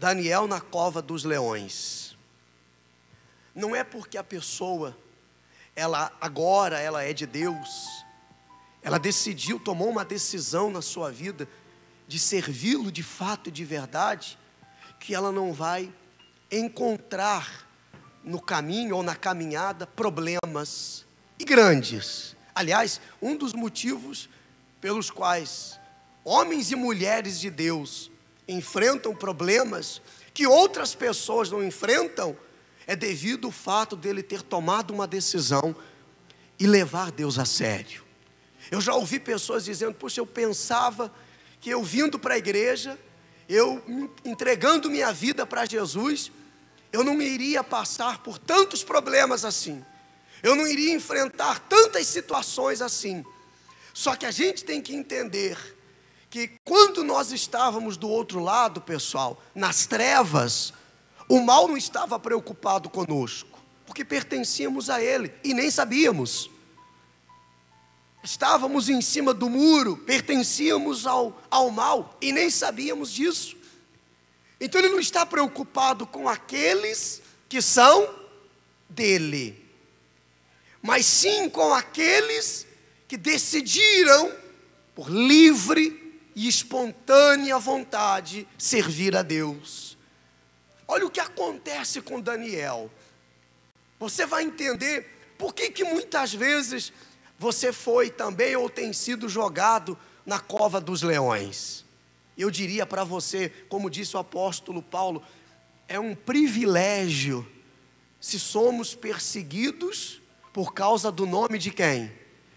Daniel na cova dos leões. Não é porque a pessoa, agora ela é de Deus, ela decidiu, tomou uma decisão na sua vida de servi-lo de fato e de verdade, que ela não vai encontrar no caminho ou na caminhada problemas e grandes. Aliás, um dos motivos pelos quais homens e mulheres de Deus enfrentam problemas que outras pessoas não enfrentam, é devido ao fato dele ter tomado uma decisão e levar Deus a sério. Eu já ouvi pessoas dizendo: puxa, eu pensava que eu vindo para a igreja, eu entregando minha vida para Jesus, eu não iria passar por tantos problemas assim, eu não iria enfrentar tantas situações assim. Só que a gente tem que entender que quando nós estávamos do outro lado, pessoal, nas trevas, o mal não estava preocupado conosco, porque pertencíamos a ele e nem sabíamos. Estávamos em cima do muro, pertencíamos ao mal e nem sabíamos disso. Então ele não está preocupado com aqueles que são dele, mas sim com aqueles que decidiram, por livre e espontânea vontade, servir a Deus. Olha o que acontece com Daniel. Você vai entender por que muitas vezes você foi também ou tem sido jogado na cova dos leões. Eu diria para você, como disse o apóstolo Paulo, é um privilégio se somos perseguidos por causa do nome de quem?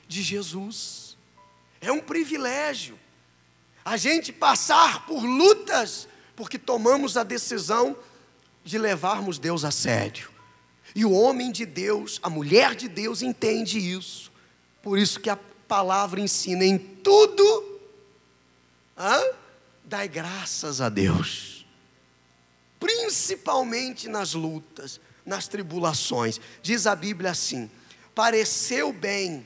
De Jesus. É um privilégio a gente passar por lutas, porque tomamos a decisão de levarmos Deus a sério. E o homem de Deus, a mulher de Deus entende isso. Por isso que a palavra ensina: em tudo, dai graças a Deus, principalmente nas lutas, nas tribulações. Diz a Bíblia assim: pareceu bem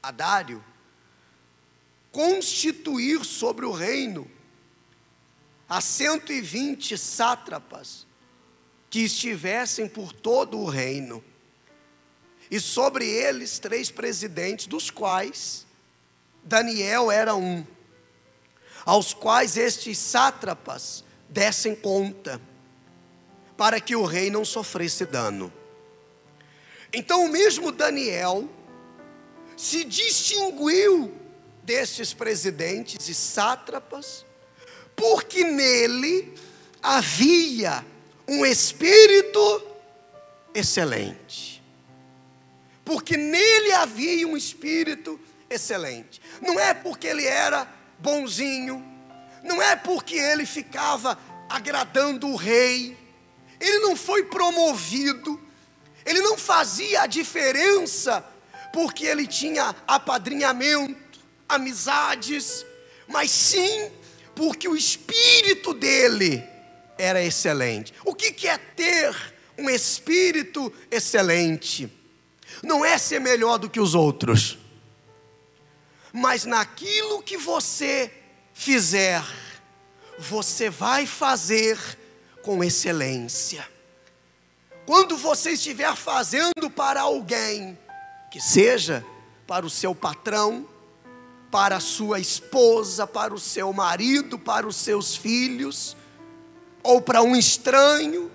a Dário constituir sobre o reino a 120 sátrapas que estivessem por todo o reino, e sobre eles 3 presidentes, dos quais Daniel era um, aos quais estes sátrapas dessem conta, para que o rei não sofresse dano. Então o mesmo Daniel se distinguiu destes presidentes e sátrapas, porque nele havia um espírito excelente. Porque nele havia um espírito excelente. Não é porque ele era bonzinho, não é porque ele ficava agradando o rei, ele não foi promovido, ele não fazia a diferença porque ele tinha apadrinhamento, amizades, mas sim porque o espírito dele era excelente. O que é ter um espírito excelente? Não é ser melhor do que os outros, mas naquilo que você fizer, você vai fazer com excelência. Quando você estiver fazendo para alguém, que seja para o seu patrão, para a sua esposa, para o seu marido, para os seus filhos, ou para um estranho,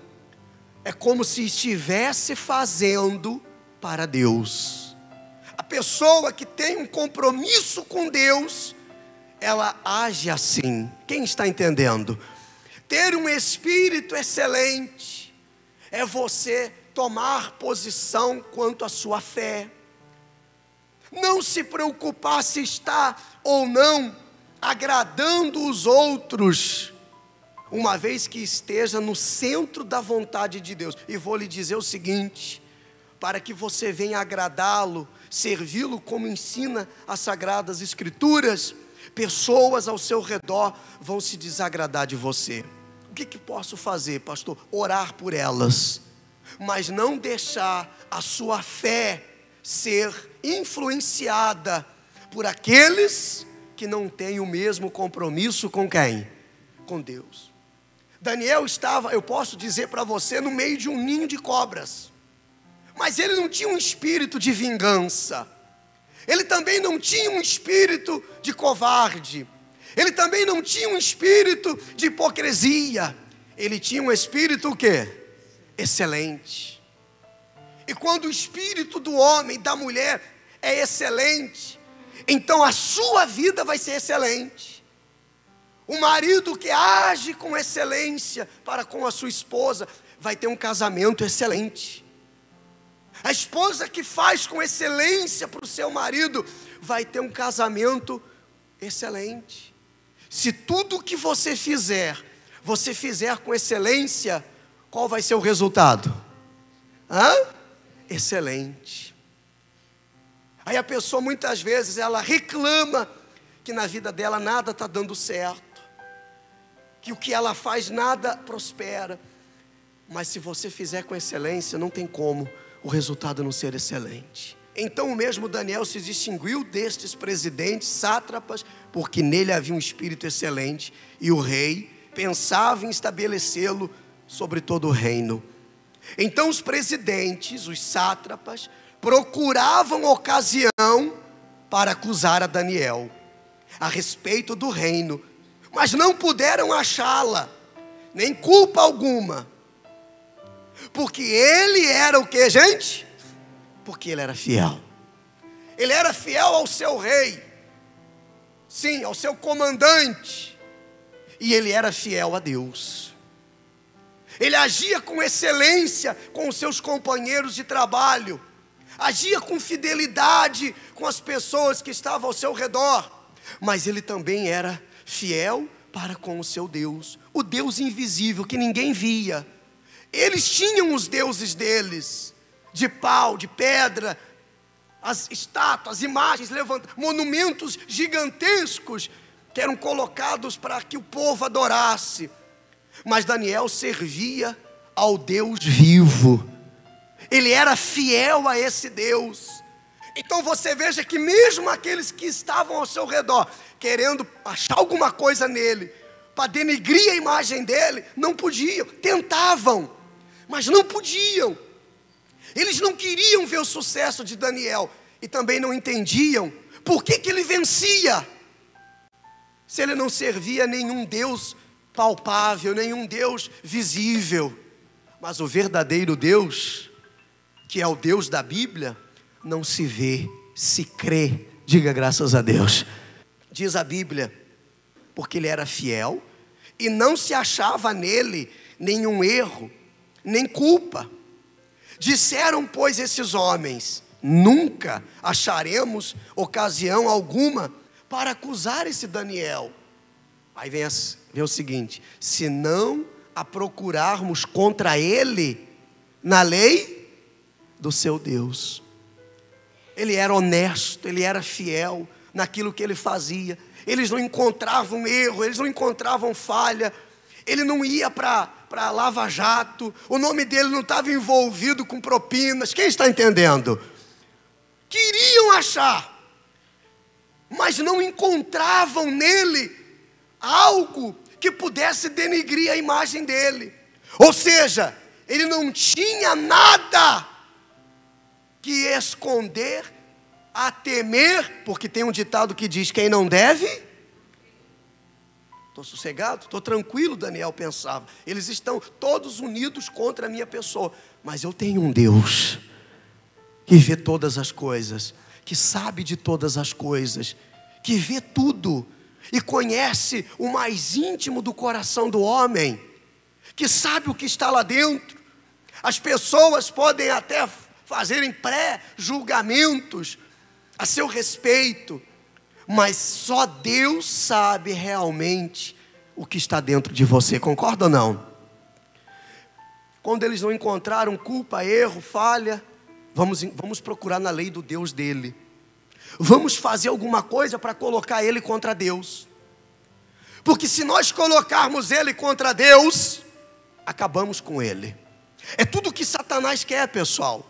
é como se estivesse fazendo para Deus. A pessoa que tem um compromisso com Deus, ela age assim. Quem está entendendo? Ter um espírito excelente é você tomar posição quanto à sua fé. Não se preocupar se está ou não agradando os outros, uma vez que esteja no centro da vontade de Deus. E vou lhe dizer o seguinte: para que você venha agradá-lo, servi-lo como ensina as Sagradas Escrituras, pessoas ao seu redor vão se desagradar de você. O que posso fazer, pastor? Orar por elas, mas não deixar a sua fé ser influenciada por aqueles que não têm o mesmo compromisso com quem? Com Deus. Daniel estava, eu posso dizer para você, no meio de um ninho de cobras. Mas ele não tinha um espírito de vingança. Ele também não tinha um espírito de covarde. Ele também não tinha um espírito de hipocrisia. Ele tinha um espírito o quê? Excelente. E quando o espírito do homem, da mulher é excelente, então a sua vida vai ser excelente. O marido que age com excelência para com a sua esposa vai ter um casamento excelente. A esposa que faz com excelência para o seu marido vai ter um casamento excelente. Se tudo que você fizer com excelência, qual vai ser o resultado? Excelente. Aí a pessoa muitas vezes ela reclama que na vida dela nada está dando certo, que o que ela faz nada prospera. Mas se você fizer com excelência, não tem como o resultado não ser excelente. Então o mesmo Daniel se distinguiu destes presidentes, sátrapas, porque nele havia um espírito excelente, e o rei pensava em estabelecê-lo sobre todo o reino. Então os presidentes, os sátrapas, procuravam ocasião para acusar a Daniel a respeito do reino, mas não puderam achá-la, nem culpa alguma, porque ele era o que, gente? Porque ele era fiel. Ele era fiel ao seu rei, sim, ao seu comandante, e ele era fiel a Deus. Ele agia com excelência com os seus companheiros de trabalho, agia com fidelidade com as pessoas que estavam ao seu redor, mas ele também era fiel para com o seu Deus, o Deus invisível que ninguém via. Eles tinham os deuses deles, de pau, de pedra, as estátuas, imagens, monumentos gigantescos que eram colocados para que o povo adorasse. Mas Daniel servia ao Deus vivo. Ele era fiel a esse Deus. Então você veja que mesmo aqueles que estavam ao seu redor, querendo achar alguma coisa nele, para denegrir a imagem dele, não podiam, tentavam, mas não podiam. Eles não queriam ver o sucesso de Daniel, e também não entendiam por que ele vencia, se ele não servia a nenhum Deus palpável, nenhum Deus visível. Mas o verdadeiro Deus, que é o Deus da Bíblia, não se vê, se crê. Diga graças a Deus. Diz a Bíblia, porque ele era fiel e não se achava nele nenhum erro, nem culpa. Disseram, pois, esses homens: nunca acharemos ocasião alguma para acusar esse Daniel. Aí vem o seguinte: se não a procurarmos contra ele na lei do seu Deus. Ele era honesto, ele era fiel naquilo que ele fazia. Eles não encontravam erro, eles não encontravam falha. Ele não ia para Lava Jato, o nome dele não estava envolvido com propinas. Quem está entendendo? Queriam achar, mas não encontravam nele algo que pudesse denegrir a imagem dele. Ou seja, ele não tinha nada que esconder, a temer, porque tem um ditado que diz: quem não deve. Estou sossegado, estou tranquilo, Daniel pensava. Eles estão todos unidos contra a minha pessoa, mas eu tenho um Deus que vê todas as coisas, que sabe de todas as coisas, que vê tudo e conhece o mais íntimo do coração do homem, que sabe o que está lá dentro. As pessoas podem até fazerem pré-julgamentos a seu respeito, mas só Deus sabe realmente o que está dentro de você. Concorda ou não? Quando eles não encontraram culpa, erro, falha, vamos procurar na lei do Deus dele. Vamos fazer alguma coisa para colocar ele contra Deus. Porque se nós colocarmos ele contra Deus, acabamos com ele. É tudo que Satanás quer, pessoal.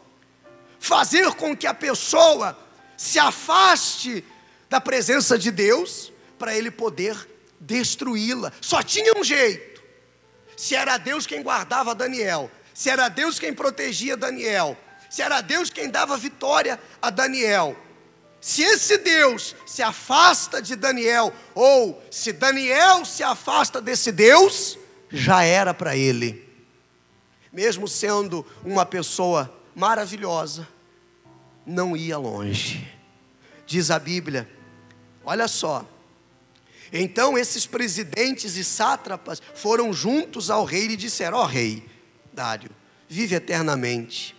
Fazer com que a pessoa se afaste da presença de Deus, para ele poder destruí-la. Só tinha um jeito: se era Deus quem guardava Daniel, se era Deus quem protegia Daniel, se era Deus quem dava vitória a Daniel, se esse Deus se afasta de Daniel, ou se Daniel se afasta desse Deus, já era para ele. Mesmo sendo uma pessoa maravilhosa, não ia longe. Diz a Bíblia, olha só, então esses presidentes e sátrapas foram juntos ao rei e disseram: ó rei Dário, vive eternamente.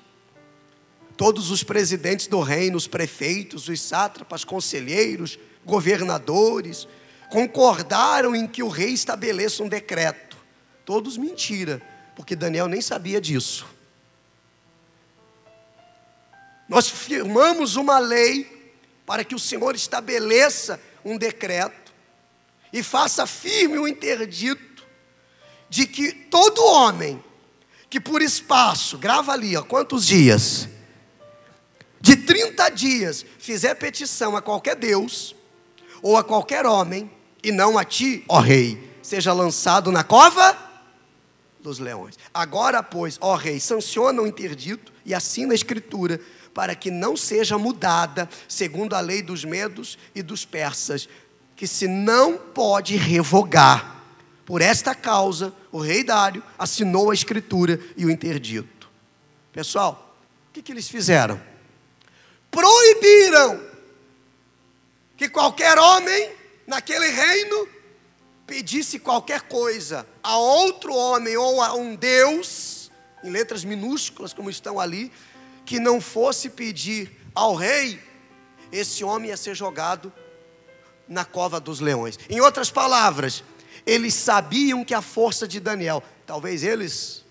Todos os presidentes do reino, os prefeitos, os sátrapas, conselheiros, governadores, concordaram em que o rei estabeleça um decreto. Todos mentira, porque Daniel nem sabia disso. Nós firmamos uma lei para que o Senhor estabeleça um decreto e faça firme o interdito de que todo homem que por espaço, grava ali, ó, quantos dias? De 30 dias fizer petição a qualquer Deus ou a qualquer homem, e não a ti, ó rei, seja lançado na cova dos leões. Agora, pois, ó rei, sanciona o interdito e assina a escritura, para que não seja mudada, segundo a lei dos medos e dos persas, que se não pode revogar. Por esta causa, o rei Dário assinou a escritura e o interdito. Pessoal, o que eles fizeram? Proibiram que qualquer homem naquele reino pedisse qualquer coisa a outro homem ou a um Deus, em letras minúsculas como estão ali, que não fosse pedir ao rei, esse homem ia ser jogado na cova dos leões. Em outras palavras, eles sabiam que a força de Daniel, talvez eles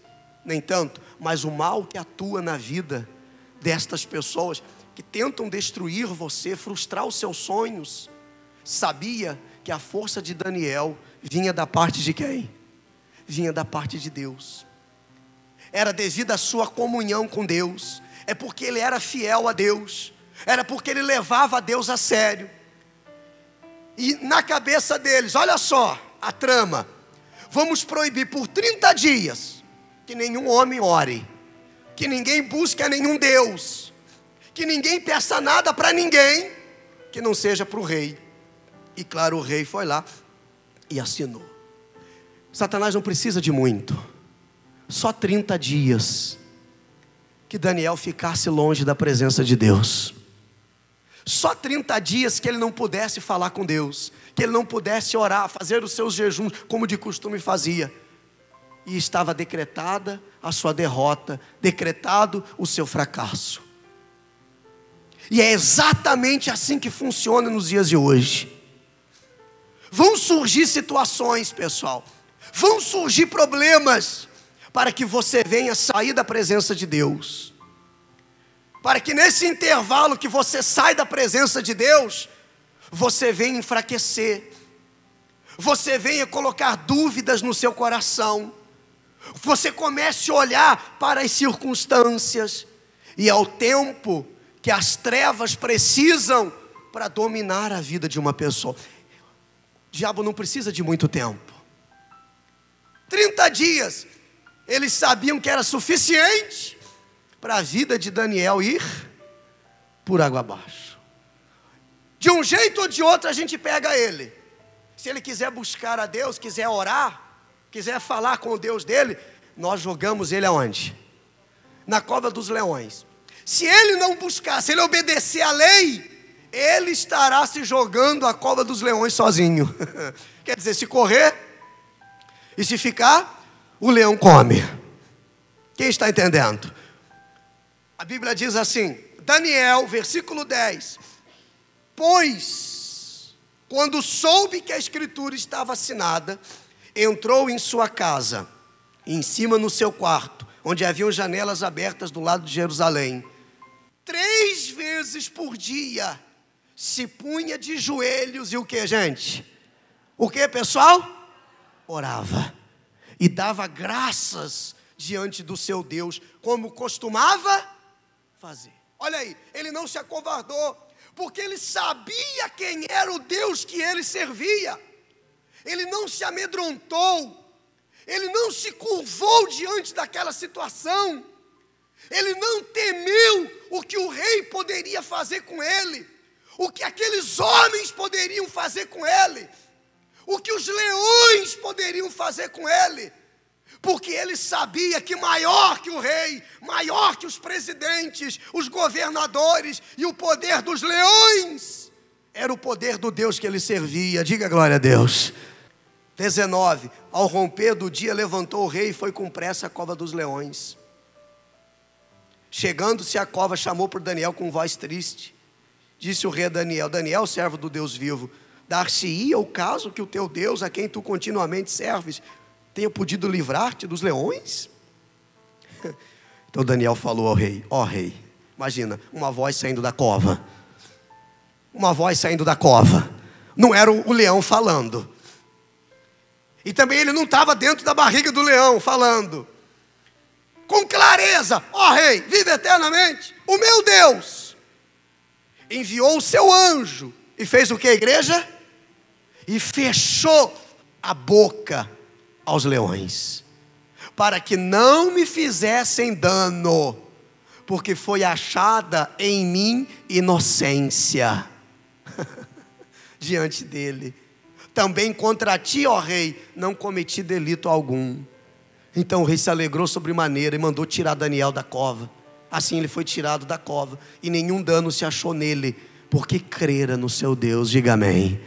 nem tanto, mas o mal que atua na vida destas pessoas que tentam destruir você, frustrar os seus sonhos, sabia que a força de Daniel vinha da parte de quem? Vinha da parte de Deus. Era devido à sua comunhão com Deus, é porque ele era fiel a Deus, era porque ele levava a Deus a sério. E na cabeça deles, olha só a trama: vamos proibir por 30 dias que nenhum homem ore, que ninguém busque a nenhum Deus, que ninguém peça nada para ninguém, que não seja para o rei. E claro, o rei foi lá e assinou. Satanás não precisa de muito, só 30 dias que Daniel ficasse longe da presença de Deus. Só 30 dias que ele não pudesse falar com Deus, que ele não pudesse orar, fazer os seus jejuns como de costume fazia, e estava decretada a sua derrota, decretado o seu fracasso. E é exatamente assim que funciona nos dias de hoje. Vão surgir situações, pessoal, vão surgir problemas, para que você venha sair da presença de Deus, para que nesse intervalo que você sai da presença de Deus, você venha enfraquecer, você venha colocar dúvidas no seu coração, você comece a olhar para as circunstâncias, e é o tempo que as trevas precisam para dominar a vida de uma pessoa. O diabo não precisa de muito tempo. 30 dias, eles sabiam que era suficiente para a vida de Daniel ir por água abaixo. De um jeito ou de outro a gente pega ele. Se ele quiser buscar a Deus, quiser orar, quiser falar com o Deus dele, nós jogamos ele aonde? Na cova dos leões. Se ele não buscar, se ele obedecer à lei, ele estará se jogando à cova dos leões sozinho. Quer dizer, se correr e se ficar, o leão come. Quem está entendendo? A Bíblia diz assim, Daniel, versículo 10: pois, quando soube que a escritura estava assinada, entrou em sua casa, em cima no seu quarto, onde haviam janelas abertas do lado de Jerusalém. 3 vezes por dia, se punha de joelhos e o que, gente? O que, pessoal? Orava. E dava graças diante do seu Deus, como costumava fazer. Olha aí, ele não se acovardou, porque ele sabia quem era o Deus que ele servia. Ele não se amedrontou, ele não se curvou diante daquela situação, ele não temeu o que o rei poderia fazer com ele, o que aqueles homens poderiam fazer com ele, o que os leões poderiam fazer com ele, porque ele sabia que maior que o rei, maior que os presidentes, os governadores e o poder dos leões, era o poder do Deus que ele servia. Diga glória a Deus. 19, ao romper do dia levantou o rei e foi com pressa à cova dos leões. Chegando-se à cova, chamou por Daniel com voz triste. Disse o rei a Daniel: Daniel, servo do Deus vivo, dar-se-ia o caso que o teu Deus, a quem tu continuamente serves, tenha podido livrar-te dos leões? Então Daniel falou ao rei: ó rei, imagina, uma voz saindo da cova. Uma voz saindo da cova. Não era o leão falando. E também ele não estava dentro da barriga do leão falando. Com clareza: ó rei, vive eternamente, o meu Deus enviou o seu anjo e fez o que, igreja? E fechou a boca aos leões, para que não me fizessem dano, porque foi achada em mim inocência diante dele. Também contra ti, ó rei, não cometi delito algum. Então o rei se alegrou sobremaneira e mandou tirar Daniel da cova. Assim ele foi tirado da cova, e nenhum dano se achou nele, porque crera no seu Deus. Diga amém.